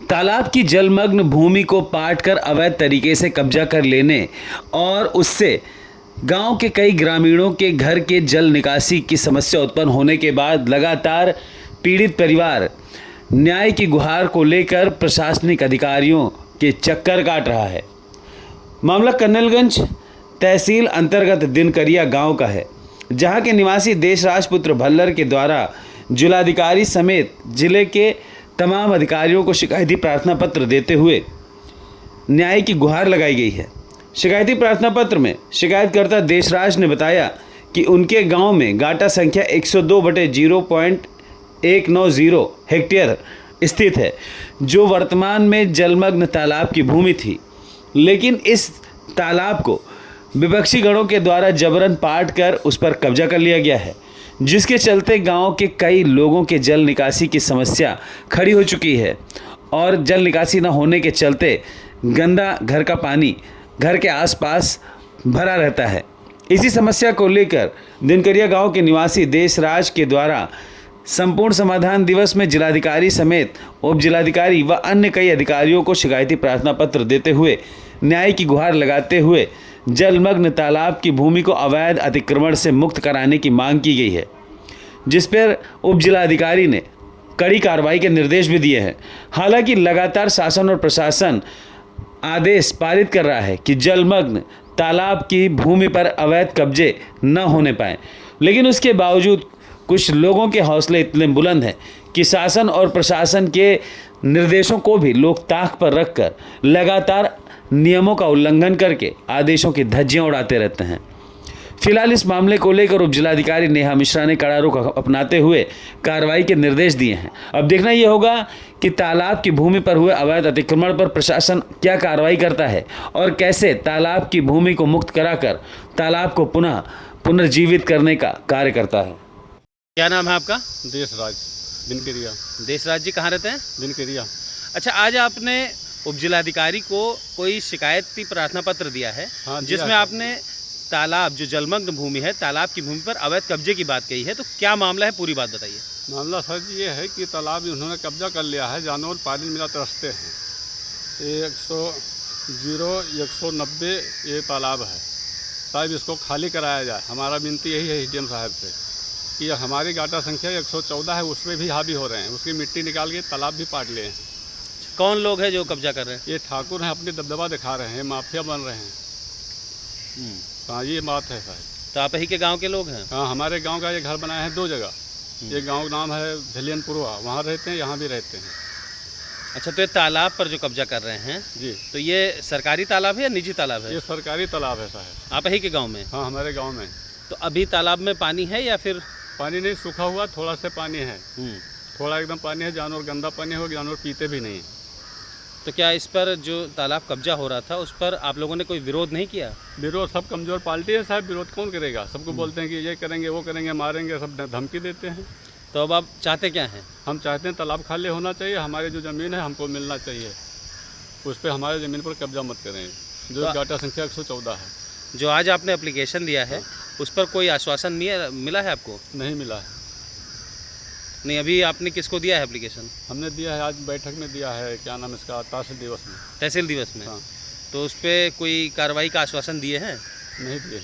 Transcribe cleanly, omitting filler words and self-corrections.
तालाब की जलमग्न भूमि को पाट कर अवैध तरीके से कब्जा कर लेने और उससे गांव के कई ग्रामीणों के घर के जल निकासी की समस्या उत्पन्न होने के बाद लगातार पीड़ित परिवार न्याय की गुहार को लेकर प्रशासनिक अधिकारियों के चक्कर काट रहा है। मामला कन्नलगंज तहसील अंतर्गत दिनकरिया गांव का है, जहां के निवासी देशराज पुत्र भल्लर के द्वारा जिलाधिकारी समेत जिले के तमाम अधिकारियों को शिकायती प्रार्थना पत्र देते हुए न्याय की गुहार लगाई गई है। शिकायती प्रार्थना पत्र में शिकायतकर्ता देशराज ने बताया कि उनके गांव में गाटा संख्या 102/0.190 हेक्टेयर स्थित है, जो वर्तमान में जलमग्न तालाब की भूमि थी, लेकिन इस तालाब को विपक्षी गणों के द्वारा जबरन पाट कर उस पर कब्जा कर लिया गया है, जिसके चलते गांव के कई लोगों के जल निकासी की समस्या खड़ी हो चुकी है और जल निकासी न होने के चलते गंदा घर का पानी घर के आसपास भरा रहता है। इसी समस्या को लेकर दिनकरिया गांव के निवासी देशराज के द्वारा संपूर्ण समाधान दिवस में जिलाधिकारी समेत उप जिलाधिकारी व अन्य कई अधिकारियों को शिकायती प्रार्थना पत्र देते हुए न्याय की गुहार लगाते हुए जलमग्न तालाब की भूमि को अवैध अतिक्रमण से मुक्त कराने की मांग की गई है, जिस पर उप जिलाधिकारी ने कड़ी कार्रवाई के निर्देश भी दिए हैं। हालांकि लगातार शासन और प्रशासन आदेश पारित कर रहा है कि जलमग्न तालाब की भूमि पर अवैध कब्जे न होने पाए, लेकिन उसके बावजूद कुछ लोगों के हौसले इतने बुलंद हैं कि शासन और प्रशासन के निर्देशों को भी लोग ताक पर रखकर लगातार नियमों का उल्लंघन करके आदेशों की धज्जियां उड़ाते रहते हैं। फिलहाल इस मामले को लेकर उप जिलाधिकारी नेहा मिश्रा ने कड़ा रुख अपनाते हुए कार्रवाई के निर्देश दिए हैं। अब देखना यह होगा कि तालाब की भूमि पर हुए अवैध अतिक्रमण पर प्रशासन क्या कार्रवाई करता है और कैसे तालाब की भूमि को मुक्त कराकर तालाब को पुनर्जीवित करने का कार्य करता है। क्या नाम है आपका? देशराज, दिनकरिया। देशराज जी कहाँ रहते हैं? दिनकरिया। अच्छा, आज आपने उप जिलाधिकारी को कोई शिकायती प्रार्थना पत्र दिया है, हाँ, जिसमें आपने तालाब जो जलमग्न भूमि है, तालाब की भूमि पर अवैध कब्जे की बात कही है, तो क्या मामला है, पूरी बात बताइए। मामला सर जी ये है कि तालाब उन्होंने कब्जा कर लिया है, जानवर पानी मिला तरसते हैं। 190 ये तालाब है, साहब इसको खाली कराया जाए। हमारा विनती यही है डीएम साहब से कि हमारी गाटा संख्या 114 है, उसमें भी हावी हो रहे हैं, उसकी मिट्टी निकाल के तालाब भी पाट लिए हैं। कौन लोग हैं जो कब्जा कर रहे हैं? ये ठाकुर हैं, अपनी दबदबा दिखा रहे हैं, माफिया बन रहे हैं। हाँ, ये बात है साहब। तो आप ही के गांव के लोग हैं? हाँ, हमारे गांव का ये घर बनाया है 2 जगह। ये गांव का नाम है झलियनपुरवा, वहाँ रहते हैं, यहाँ भी रहते हैं। अच्छा, तो ये तालाब पर जो कब्जा कर रहे हैं जी, तो ये सरकारी तालाब है या निजी तालाब है? ये सरकारी तालाब है साहब। आप ही के गाँव में? हाँ, हमारे गाँव में। तो अभी तालाब में पानी है या फिर? पानी नहीं, सूखा हुआ थोड़ा सा पानी है, थोड़ा एकदम पानी है। जानवर गंदा पानी हो, जानवर पीते भी नहीं। तो क्या इस पर जो तालाब कब्जा हो रहा था उस पर आप लोगों ने कोई विरोध नहीं किया? विरोध सब कमज़ोर पार्टी है साहब, विरोध कौन करेगा? सबको बोलते हैं कि ये करेंगे, वो करेंगे, मारेंगे, सब धमकी देते हैं। तो अब आप चाहते क्या हैं? हम चाहते हैं तालाब खाली होना चाहिए, हमारी जो ज़मीन है हमको मिलना चाहिए, उस पर हमारे ज़मीन पर कब्जा मत करें, जो गाटा संख्या 114 है। जो आज आपने एप्लीकेशन दिया है उस पर कोई आश्वासन मिला है आपको? नहीं मिला है। नहीं, अभी आपने किसको दिया है एप्लीकेशन? हमने दिया है, आज बैठक में दिया है, क्या नाम इसका, तहसील दिवस में। तहसील दिवस में? हाँ। तो उस पर कोई कार्रवाई का आश्वासन दिए हैं? नहीं दिए।